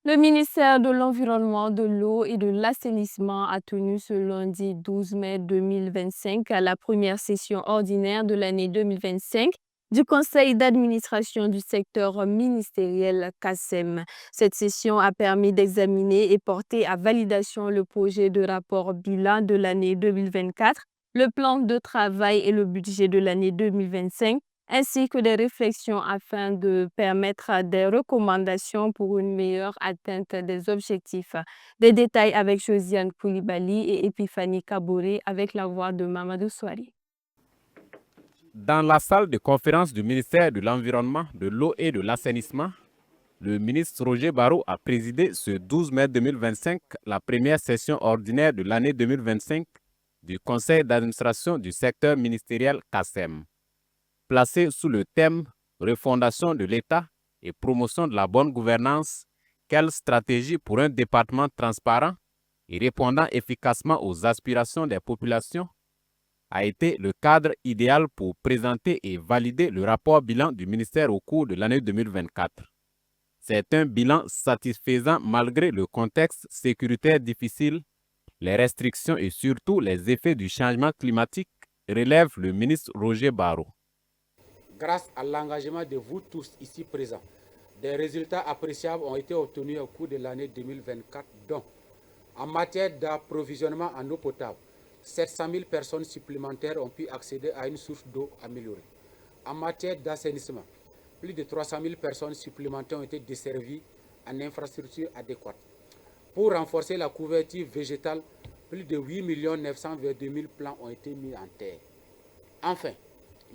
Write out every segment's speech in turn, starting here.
Le ministère de l'Environnement, de l'Eau et de l'Assainissement a tenu ce lundi 12 mai 2025 à la première session ordinaire de l'année 2025 du Conseil d'administration du secteur ministériel CASEM. Cette session a permis d'examiner et porter à validation le projet de rapport bilan de l'année 2024, le plan de travail et le budget de l'année 2025 ainsi que des réflexions afin de permettre des recommandations pour une meilleure atteinte des objectifs. Des détails avec Josiane Koulibaly et Epiphanie Kaboré avec la voix de Mamadou Souari. Dans la salle de conférence du ministère de l'Environnement, de l'Eau et de l'Assainissement, le ministre Roger Barrot a présidé ce 12 mai 2025 la première session ordinaire de l'année 2025 du Conseil d'administration du secteur ministériel CASEM. Placé sous le thème « Refondation de l'État et promotion de la bonne gouvernance, quelle stratégie pour un département transparent et répondant efficacement aux aspirations des populations ?» a été le cadre idéal pour présenter et valider le rapport bilan du ministère au cours de l'année 2024. C'est un bilan satisfaisant malgré le contexte sécuritaire difficile, les restrictions et surtout les effets du changement climatique, relève le ministre Roger Barrot. Grâce à l'engagement de vous tous ici présents, des résultats appréciables ont été obtenus au cours de l'année 2024, dont en matière d'approvisionnement en eau potable, 700 000 personnes supplémentaires ont pu accéder à une source d'eau améliorée. En matière d'assainissement, plus de 300 000 personnes supplémentaires ont été desservies en infrastructures adéquates. Pour renforcer la couverture végétale, plus de 8 922 000 plants ont été mis en terre. Enfin,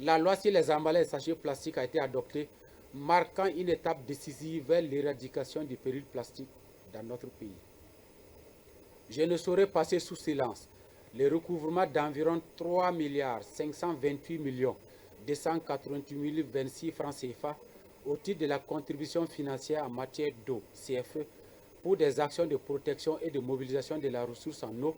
la loi sur les emballages et sachets plastiques a été adoptée, marquant une étape décisive vers l'éradication du péril plastique dans notre pays. Je ne saurais passer sous silence le recouvrement d'environ 3 528 288 026 francs CFA au titre de la contribution financière en matière d'eau, CFE, pour des actions de protection et de mobilisation de la ressource en eau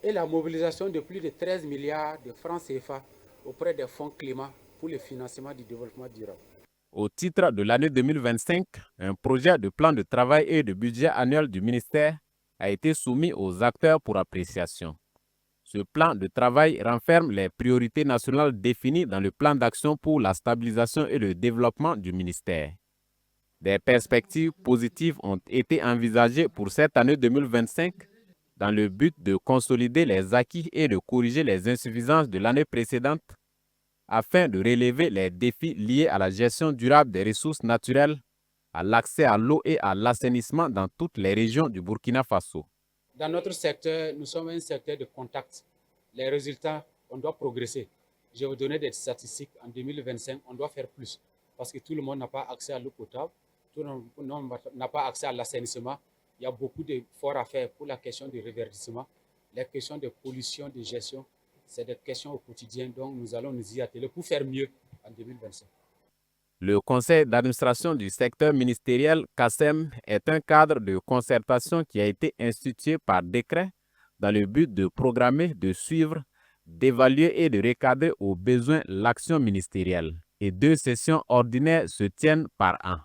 et la mobilisation de plus de 13 milliards de francs CFA auprès des fonds climat pour le financement du développement durable. Au titre de l'année 2025, un projet de plan de travail et de budget annuel du ministère a été soumis aux acteurs pour appréciation. Ce plan de travail renferme les priorités nationales définies dans le plan d'action pour la stabilisation et le développement du ministère. Des perspectives positives ont été envisagées pour cette année 2025 dans le but de consolider les acquis et de corriger les insuffisances de l'année précédente afin de relever les défis liés à la gestion durable des ressources naturelles, à l'accès à l'eau et à l'assainissement dans toutes les régions du Burkina Faso. Dans notre secteur, nous sommes un secteur de contact. Les résultats, on doit progresser. Je vais vous donner des statistiques. En 2025, on doit faire plus parce que tout le monde n'a pas accès à l'eau potable, tout le monde n'a pas accès à l'assainissement. Il y a beaucoup d'efforts à faire pour la question du reverdissement, les questions de pollution, de gestion. C'est des questions au quotidien, donc nous allons nous y atteler pour faire mieux en 2025. Le conseil d'administration du secteur ministériel CASEM est un cadre de concertation qui a été institué par décret dans le but de programmer, de suivre, d'évaluer et de recadrer aux besoins l'action ministérielle. Et 2 sessions ordinaires se tiennent par an.